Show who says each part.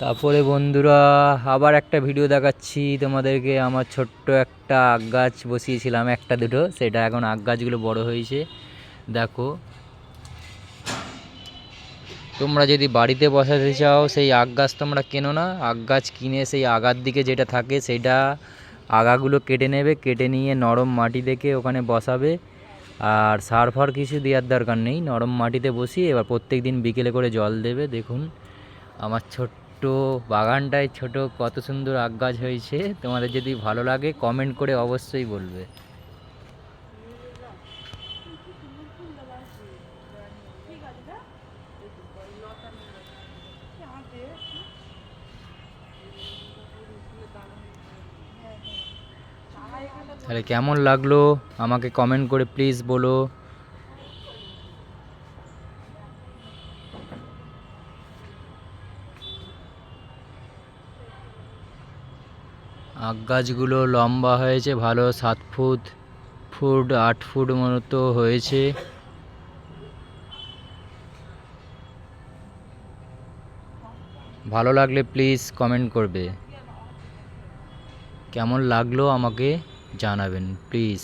Speaker 1: তারপরে বন্ধুরা আবার একটা ভিডিও দেখাচ্ছি তোমাদেরকে। আমার ছোট্ট একটা আগ গাছ বসিয়েছিলাম, একটা দুটো, সেটা এখন আগ গাছগুলো বড় হয়েছে দেখো। তোমরা যদি বাড়িতে বসাতে চাও সেই আগ গাছ তোমরা কেনো না, আগ গাছ কিনে সেই আগার দিকে যেটা থাকে সেইটা আগাগুলো কেটে নেবে, কেটে নিয়ে নরম মাটি দেখে ওখানে বসাবে। আর সার ফার কিছু দেওয়ার দরকার নেই, নরম মাটিতে বসিয়ে এবার প্রত্যেক দিন বিকেলে করে জল দেবে। দেখুন আমার ছোট্ট বাগানটায় ছোট কত সুন্দর আগ গাছ হয়েছে। তোমাদের যদি ভালো লাগে কমেন্ট করে অবশ্যই বলবে। তাহলে কেমন লাগলো আমাকে কমেন্ট করে প্লিজ বলো। আগ গাছগুলো লম্বা হয়েছে ভালো, 7 ফুট 8 ফুট মতো হয়েছে। ভালো লাগলে প্লিজ কমেন্ট করবে, কেমন লাগলো আমাকে জানাবেন প্লিজ।